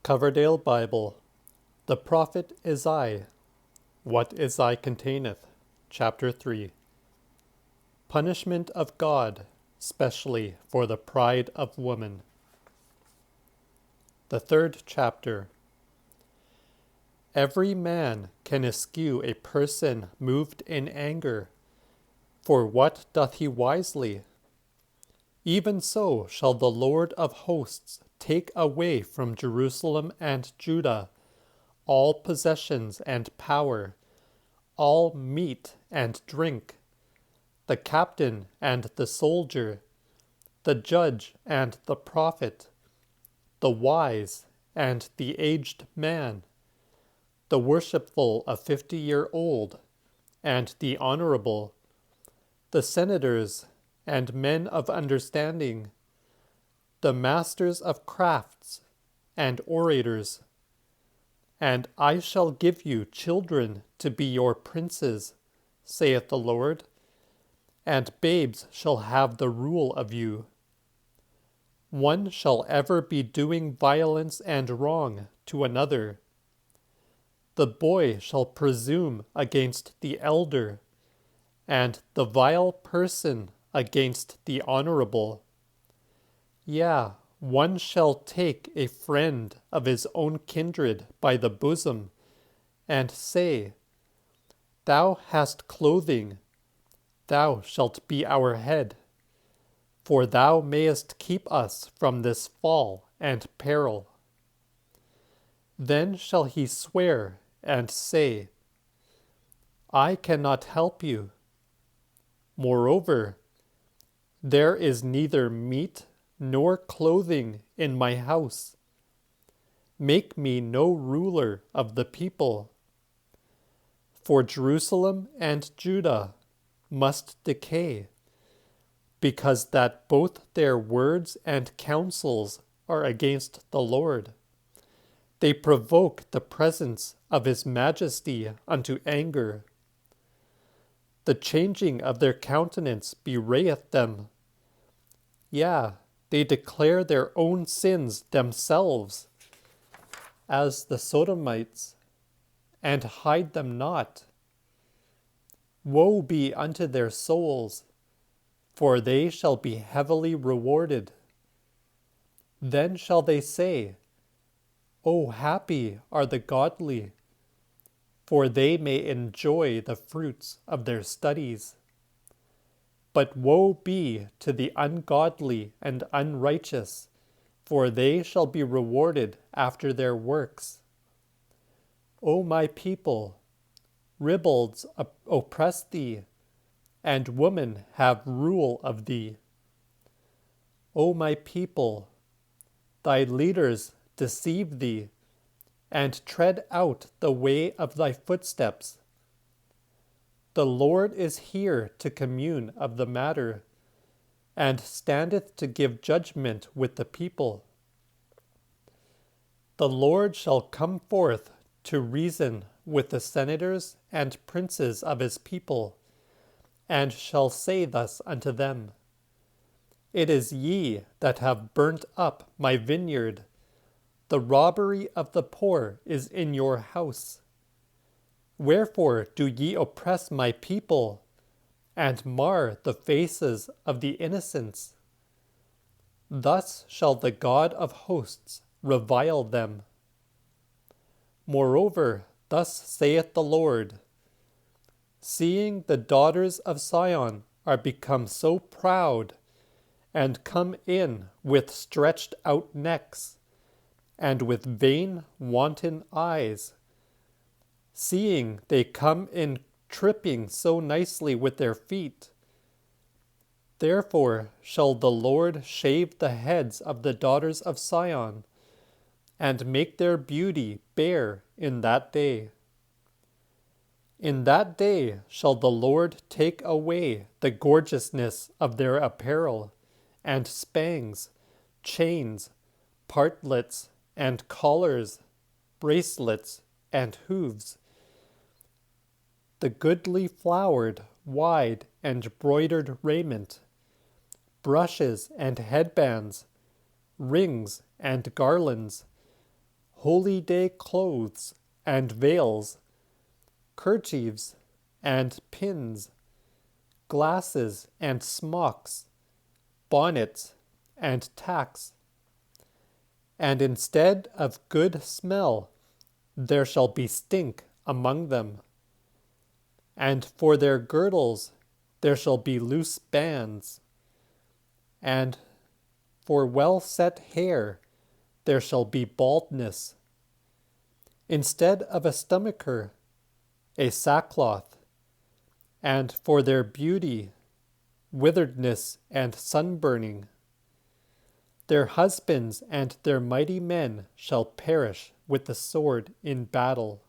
Coverdale Bible. The Prophet is I. What is I containeth. Chapter 3. Punishment of God, specially for the pride of woman. The third chapter. Every man can eschew a person moved in anger, for what doth he wisely? Even so shall the Lord of hosts take away from Jerusalem and Judah all possessions and power, all meat and drink, the captain and the soldier, the judge and the prophet, the wise and the aged man, the worshipful of 50-year-old, and the honorable, the senators and men of understanding, the masters of crafts and orators. And I shall give you children to be your princes, saith the Lord, and babes shall have the rule of you. One shall ever be doing violence and wrong to another. The boy shall presume against the elder, and the vile person against the honorable. Yea, one shall take a friend of his own kindred by the bosom, and say, Thou hast clothing, thou shalt be our head, for thou mayest keep us from this fall and peril. Then shall he swear and say, I cannot help you. Moreover, there is neither meat nor clothing in my house. Make me no ruler of the people. For Jerusalem and Judah must decay, because that both their words and counsels are against the Lord. They provoke the presence of his majesty unto anger. The changing of their countenance bewrayeth them. Yea, they declare their own sins themselves, as the Sodomites, and hide them not. Woe be unto their souls, for they shall be heavily rewarded. Then shall they say, O happy are the godly, for they may enjoy the fruits of their studies. But woe be to the ungodly and unrighteous, for they shall be rewarded after their works. O my people, ribalds oppress thee, and women have rule of thee. O my people, thy leaders deceive thee, and tread out the way of thy footsteps. The Lord is here to commune of the matter, and standeth to give judgment with the people. The Lord shall come forth to reason with the senators and princes of his people, and shall say thus unto them, It is ye that have burnt up my vineyard. The robbery of the poor is in your house. Wherefore do ye oppress my people, and mar the faces of the innocents? Thus shall the God of hosts revile them. Moreover, thus saith the Lord, Seeing the daughters of Sion are become so proud, and come in with stretched out necks, and with vain wanton eyes, seeing they come in tripping so nicely with their feet. Therefore shall the Lord shave the heads of the daughters of Sion, and make their beauty bare in that day. In that day shall the Lord take away the gorgeousness of their apparel, and spangs, chains, partlets, and collars, bracelets, and hooves, the goodly flowered, wide, and broidered raiment, brushes and headbands, rings and garlands, holy day clothes and veils, kerchiefs and pins, glasses and smocks, bonnets and tacks. And instead of good smell, there shall be stink among them. And for their girdles there shall be loose bands, and for well-set hair there shall be baldness. Instead of a stomacher, a sackcloth, and for their beauty, witheredness and sunburning. Their husbands and their mighty men shall perish with the sword in battle.